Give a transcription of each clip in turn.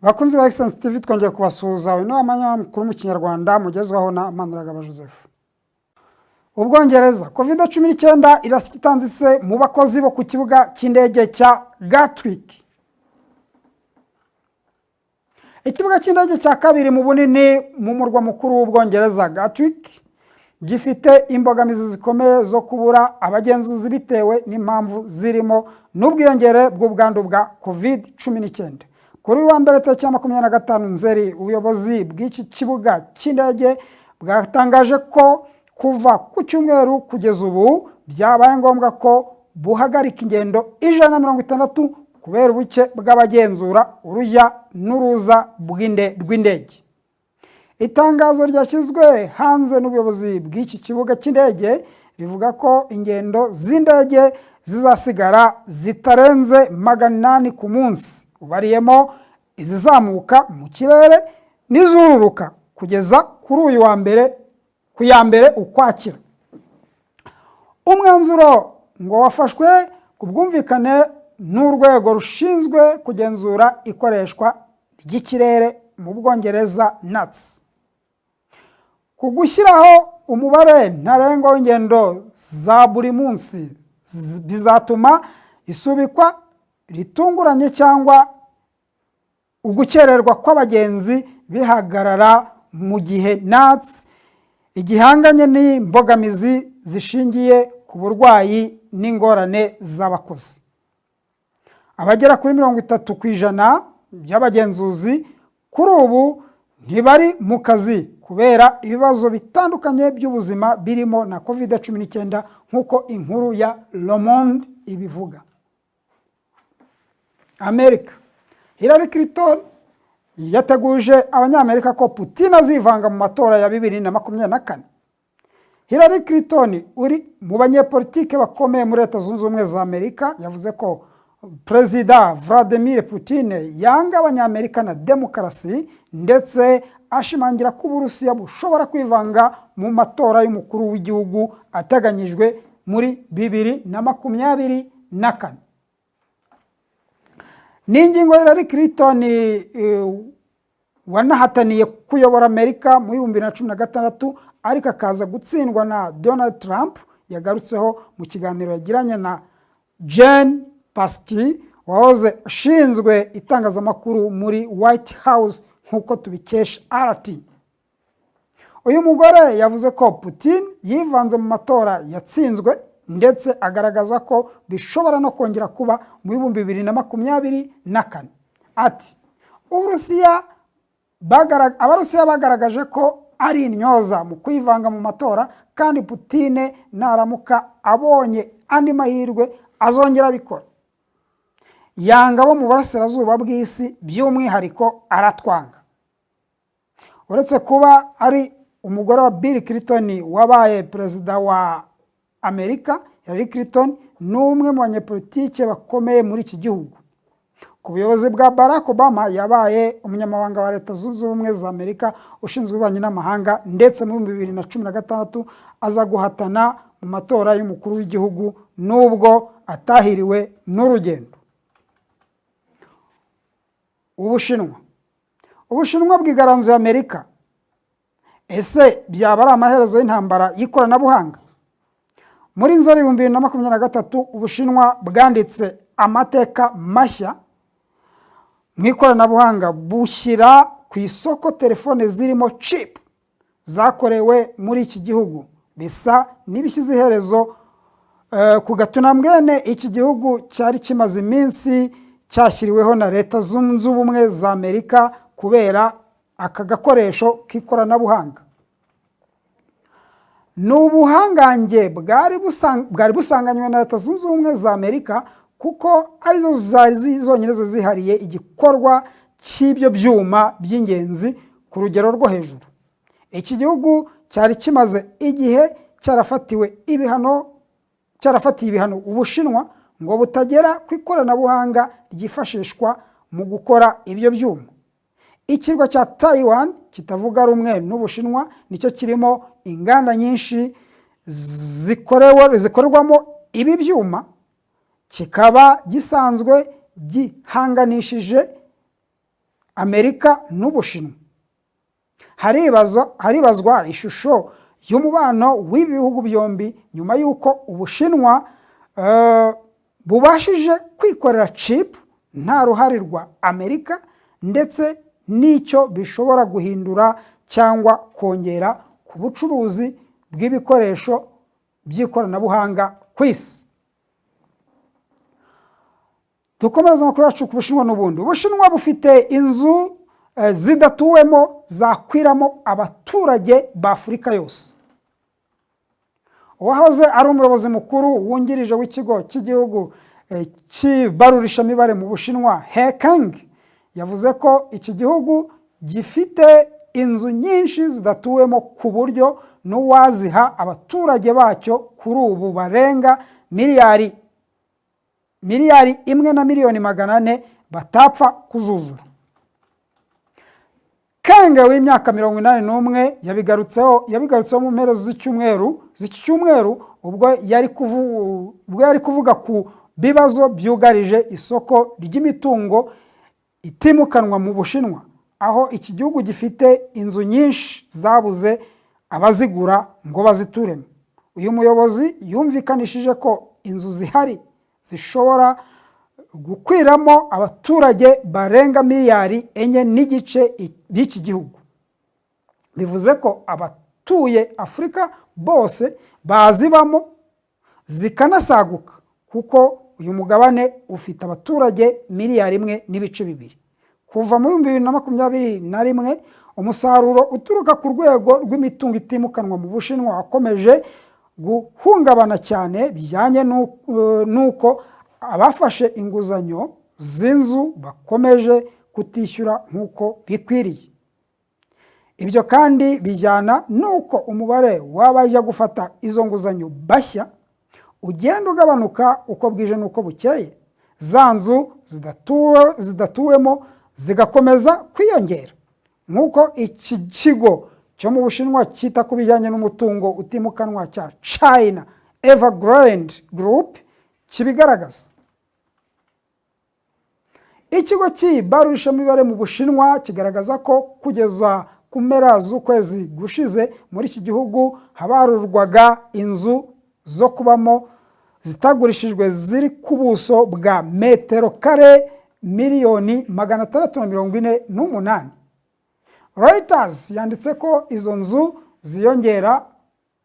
Bakunzi ba Excellence TV twongeye kubasuhuza uyu ni Amakuru mu Kinyarwanda mugezwaho na Maniragaba Joseph. Ubwongereza COVID-19 irasikitanzitse mu bakozi bo ku kibuga cy'indege cya Gatwick. Ikibuga cy'indege cya kabiri mu bunini mu murwa mukuru w'Ubwongereza Gatwick gifite imbogamizi zikomeye zo kubura abagenzuzi bitewe n'impamvu zirimo n'ubwiyongere bw'ubwandu bwa COVID-19. Kuri wa mbere tariki ya 25 Nzeri ubuyobozi bw'iki kibuga cy'indege bwatangaje ko kuva ku cyumweru kugeza ubu byabaye ngombwa ko buhagarika ingendo 160 kubera ubuke bw'abagenzura urujya n'uruza rw'indege. Itangazo ryashyizwe hanze n'ubuyobozi bw'iki kibuga cy'indege rivuga ko ingendo z'indege zizasigara zitarenze 800 ku munsi, ubariyemo izizamuka mu kirere n'izururuka kugeza kuri uyu wa mbere ku ya mbere Ukwakira. Umwanzuro ngo wafashwe ku bwumvikane n'urwego rushinzwe kugenzura ikoreshwa ry'ikirere mu Bwongereza NATS. Ku gushyiraho umubare ntarengwa w'ingendo za buri munsi bizatuma isubikwa ritunguranye cyangwa ugukererwa kw'abagenzi bihagarara mu gihe NATS igihanganye n'imbogamizi zishingiye ku burwayi n'ingorane z'abakozi. Abagera kuri 30% by'abagenzuzi kuri ubu ntibari mu kazi kubera ibibazo bitandukanye by'ubuzima birimo na COVID-19 nk'uko inkuru ya Le Monde ibivuga. Amerika. Hillary Clinton yateguje abanyamerika ko Putin azivanga mu matora ya 2024. Hillary Clinton uri mu banyepolitike bakomeye muri Leta Zunze Ubumwe za Amerika yavuze ko Perezida Vladimir Putin yanga abanyamerika na demokarasi ndetse ashimangira ko Uburusiya bushobora kwivanga mu matora y'umukuru w'igihugu ateganyijwe muri 2024. N'ingingo Hillary Clinton wanahataniye kuyobora Amerika mu 2016 ariko akaza gutsindwa na Donald Trump yagarutseho mu kiganiro yagiranye na Jen Psaki wahoze ashinzwe itangazamakuru muri White House nk'uko tubikesha RT. Uyu mugore yavuze ko Putin yivanze mu matora yatsinzwe ndetse agaragaza ko bishobora no kongera kuba mu 2024. Ati Abarusiya bagaragaje ko ari intyoza mu kwivanga mu matora kandi Putin naramuka abonye andi mahirwe azongera abikora. Yanga bo mu burasirazuba bw'isi by'umwihariko aratwanga. Uretse kuba ari umugore wa Bill Clinton wabaye perezida wa Amerika, Hillary Clinton ni umwe mu banyepolitike bakomeye muri iki gihugu. Ku buyobozi bwa Barack Obama yabaye umunyamabanga wa Leta Zunze Ubumwe za Amerika ushinzwe ububanyi n'amahanga ndetse mu 2016 aza guhatana mu matora y'umukuru w'igihugu nubwo atahiriwe n'urugendo. Ubushinwa bwigaranzuye Amerika. Ese byaba ari amaherezo y'intambara y'ikoranabuhanga? Muri Nzeri 2023 Ubushinwa bwanditse amateka mashya mu ikoranabuhanga bushyira ku isoko telefone zirimo chip zakorewe muri iki gihugu bisa n'ibishyize iherezo ku gatunambwene iki gihugu cyari kimaze iminsi cyashyiriweho na Leta Zunze Ubumwe za Amerika kubera aka gakoresho k'ikoranabuhanga. N'ubuhangange bwari busanganywe na Leta Zunze Ubumwe za Amerika kuko arizo zari zonyine zihariye igikorwa cy'ibyo byuma by'ingenzi ku rugero rwo hejuru. Iki gihugu cyari kimaze igihe cyarafatiye ibihano Ubushinwa ngo butagera ku ikoranabuhanga ryifashishwa mu gukora ibyo byuma. Ikirwa cya Taiwan kitavuga rumwe n'Ubushinwa nicyo kirimo inganda nyinshi zikorerwamo ibi byuma, kikaba gisanzwe gihanganishije Amerika n'Ubushinwa. Haribazwa ishusho y'umubano w'ibi bihugu byombi nyuma y'uko Ubushinwa bubashije kwikorera chip nta ruhare rwa Amerika, ndetse n'icyo bishobora guhindura cyangwa kongera ku bucuruzi bw'ibikoresho by'ikoranabuhanga ku isi. Dukomeza amakuru yacu ku Bushinwa n'ubundi. Ubushinwa bufite inzu zidatuwemo zakwiramo abaturage b'Afurika yose. Uwahoze ari umuyobozi mukuru wungirije w'ikigo cy'igihugu cy'ibarurishamibare mu Bushinwa, He Kang, yavuze ko iki gihugu gifite inzu nyinshi zidatuwemo ku buryo n'uwaziha abaturage bacyo kuri ubu barenga miliyari 1,400,000 batapfa kuzuzura. Kange w'imyaka 81 yabigarutseho mu mpera z'iki cyumweru ubwo yari kuvuga ku bibazo byugarije isoko ry'imitungo itimukanwa mu Bushinwa, aho iki gihugu gifite inzu nyinshi zabuze abazigura ngo bazituremo. Uyu muyobozi yumvikanishije ko inzu zihari zishobora gukwiramo abaturage barenga miliyari 4.5 b'iki gihugu. Bivuze ko abatuye Afurika bose bazibamo zikanasaguka, kuko uyu mugabane ufite abaturage miliyari 1.2. Kuva mu 2021 umusaruro uturuka ku rwego rw'imitungo itimukanwa mu Bushinwa wakomeje guhungabana cyane, bijyanye n'uko abafashe inguzanyo z'inzu bakomeje kutishyura nk'uko bikwiriye. Ibyo kandi bijyana n'uko umubare w'abajya gufata izo nguzanyo bashya ugenda ugabanuka uko bwije n'uko bukeye, za nzu zidatuwemo zigakomeza kwiyongera. Nk'uko iki kigo cyo mu Bushinwa cyita ku bijyanye n'umutungo utimukanwa cya China Evergrande Group kibigaragaza. Ikigo cy'ibarurishamibare mu Bushinwa kigaragaza ko kugeza ku mpera z'ukwezi gushize muri iki gihugu habarurwaga inzu zo kubamo zitagurishijwe ziri ku buso bwa metero kare 648,000. Reuters yanditse ko izo nzu ziyongera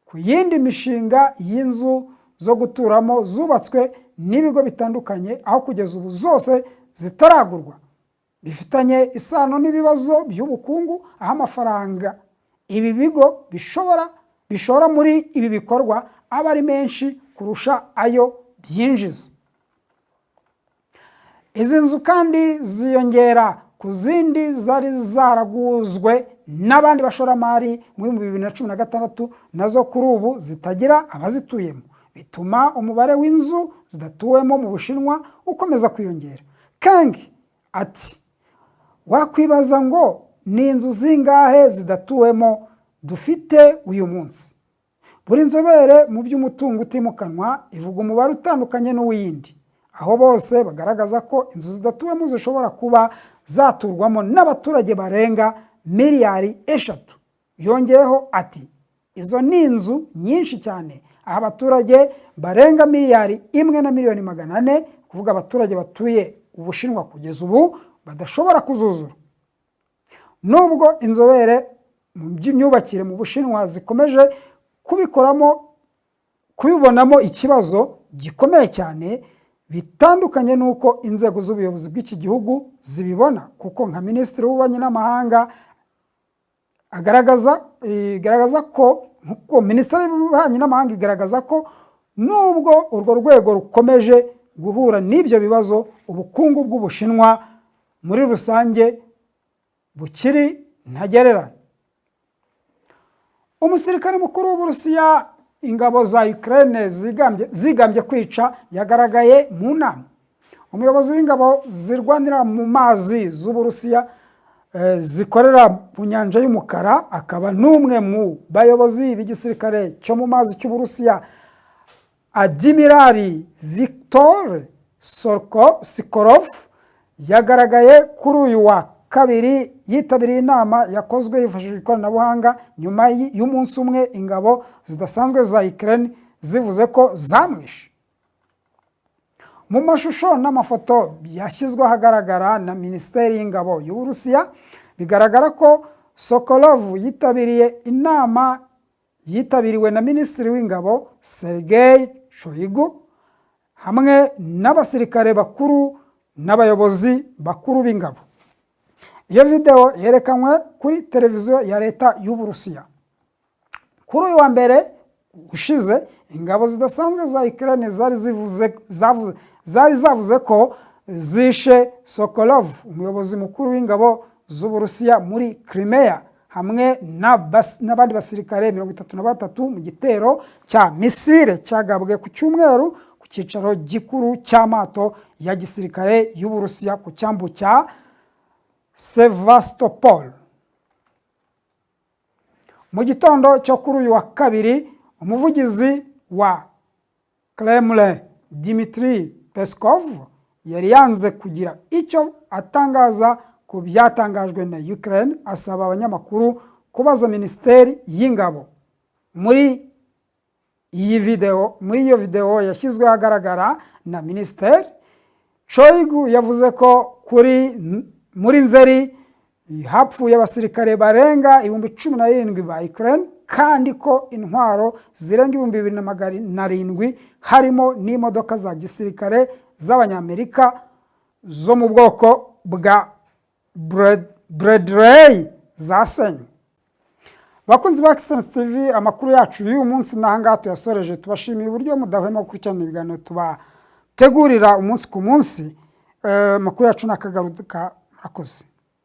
ku yindi mishinga y'inzu zo guturamo zubatswe n'ibigo bitandukanye, aho kugeza ubu zose zitaragurwa. Bifitanye isano n'ibibazo by'ubukungu, aho amafaranga ibi bigo bishora muri ibi bikorwa aba ari menshi kurusha ayo byinjiza. Izi nzu kandi ziyongera ku zindi zari zaraguzwe n'abandi bashoramari muri 2016 nazo kuri ubu zitagira abazituyemo, bituma umubare w'inzu zidatuwemo mu Bushinwa ukomeza kwiyongera. Kang ati, wakwibaza ngo ni inzu zingahe zidatuwemo dufite uyu munsi? Buri nzobere mu by'umutungo utimukanwa ivuga umubare utandukanye n'uw'iyindi, aho bose bagaragaza ko inzu zidatuwemo zishobora kuba zaturwamo n'abaturage barenga miliyari 3. Yongeyeho ati, izo ni inzu nyinshi cyane, aho abaturage barenga miliyari 1,400,000, kuvuga abaturage batuye Ubushinwa kugeza ubu badashobora kuzuzura. Nubwo inzobere mu by'imyubakire mu Bushinwa zikomeje kubibonamo ikibazo gikomeye cyane, bitandukanye n'uko inzego z'ubuyobozi bw'iki gihugu zibibona, kuko nka Minisitiri w'Ububanyi n'Amahanga igaragaza ko Minisiteri y'Ububanyi n'Amahanga igaragaza ko nubwo urwo rwego rukomeje guhura n'ibyo bibazo, ubukungu bw'Ubushinwa muri rusange bukiri ntagereranywa. Umusirikare mukuru w'Uburusiya ingabo za Ukraine zigambye kwica yagaragaye mu nama. Umuyobozi w'ingabo zirwanira mu mazi z'Uburusiya zikorera mu nyanja y'umukara, akaba n'umwe mu bayobozi b'igisirikare cyo mu mazi cy'Uburusiya, Admirali Viktor Sokolov, yagaragaye kuri uyu wa kabiri yitabiriye inama yakozwe hifashishijwe ikoranabuhanga nyuma y'umunsi umwe ingabo zidasanzwe za Ukraine zivuze ko zamwishe. Mu mashusho n'amafoto yashyizwe ahagaragara na Minisiteri y'Ingabo y'Uburusiya bigaragara ko Sokolov yitabiriye inama yitabiriwe na Minisitiri w'Ingabo Sergei Shoigu hamwe n'abasirikare bakuru n'abayobozi bakuru b'ingabo. Iyo video yerekanwe kuri televiziyo ya leta y'Uburusiya. Kuri uyu wa mbere ushize ingabo zidasanzwe za Ukraine zari zavuze ko zishe Sokolov, umuyobozi mukuru w'ingabo z'Uburusiya muri Crimea, hamwe n'abandi basirikare 33 mu gitero cya misile cyagabwe ku cyumweru ku cyicaro gikuru cy'amato ya gisirikare y'Uburusiya ku cyambu cya Sevastopol. Mu gitondo cyo kuri uyu wa kabiri, umuvugizi wa Kremlin Dmitry Peskov yari yanze kugira icyo atangaza ku byatangajwe na Ukraine, asaba abanyamakuru kubaza Minisiteri y'Ingabo. Muri iyo video yashyizwe ahagaragara na Minisiteri, Shoigu yavuze ko muri Nzeri hapfuye abasirikare barenga 17,000 ba Ukraine, kandi ko intwaro zirenga 2,700 harimo n'imodoka za gisirikare z'abanyamerika zo mu bwoko bwa Bradley zasenywe. Bakunzi ba Excellence TV, amakuru yacu y'uyu munsi n'ahangaha tuyasoreje. Tubashimiye uburyo mudahwema gukurikirana ibiganiro tubategurira umunsi ku munsi. Amakuru yacu nakagaruka. Murakoze.